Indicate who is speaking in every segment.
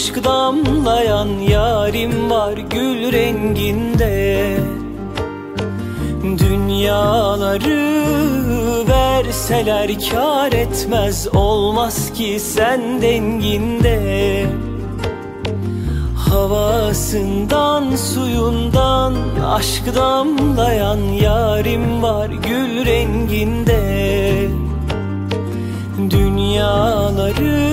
Speaker 1: aşk damlayan yarim var gül renginde. Dünyaları verseler kâr etmez, olmaz ki sen denginde. Havasından suyundan aşk damlayan yarim var gül renginde. Dünyaları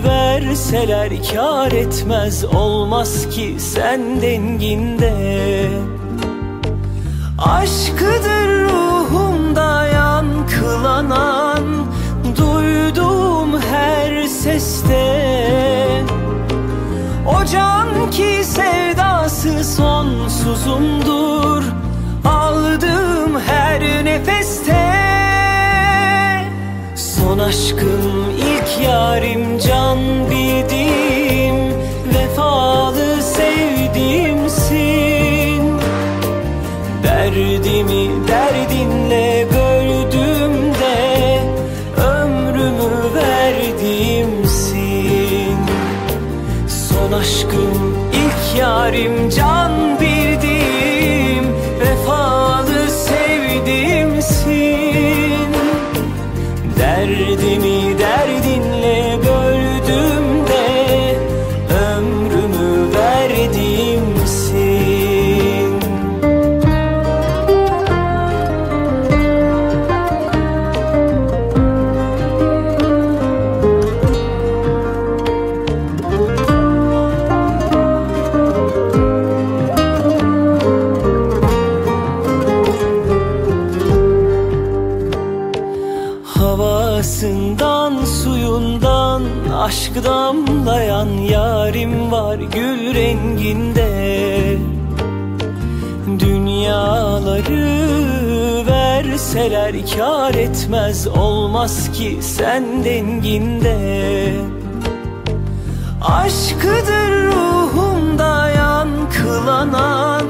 Speaker 1: verseler kâr etmez, olmaz ki sen denginde. Aşkıdır ruhumda yankılanan, duyduğum her seste. O can ki sevdası sonsuzumdur, aldığım her nefeste. Son aşkım ilk yarim, can bildiğim, vefalı sevdiğimsin. Derdimi derdinle böldüğümde ömrümü verdiğimsin. Son aşkım ilk yarim, can bildiğim, vefalı sevdiğimsin. Derdimi derdinle böldüğümde ömrümü verdiğimsin. Havasından suyundan aşk damlayan yarim var gül renginde. Dünyaları verseler kâr etmez, olmaz ki sen denginde. Aşkıdır ruhumda yankılanan,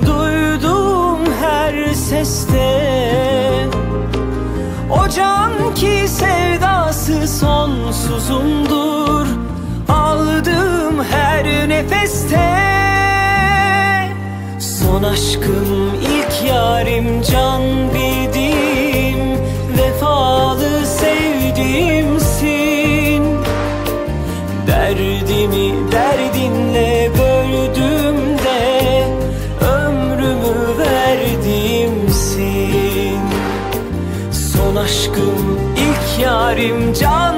Speaker 1: duyduğum her seste. O can ki sevdası sonsuzumdur, aldığım her nefeste. Son aşkım ilk yarim, can bildiğim, vefalı sevdiğimsin. Derdimi derdinle böldüğümde ömrümü verdiğimsin. Son aşkım ilk yarim, can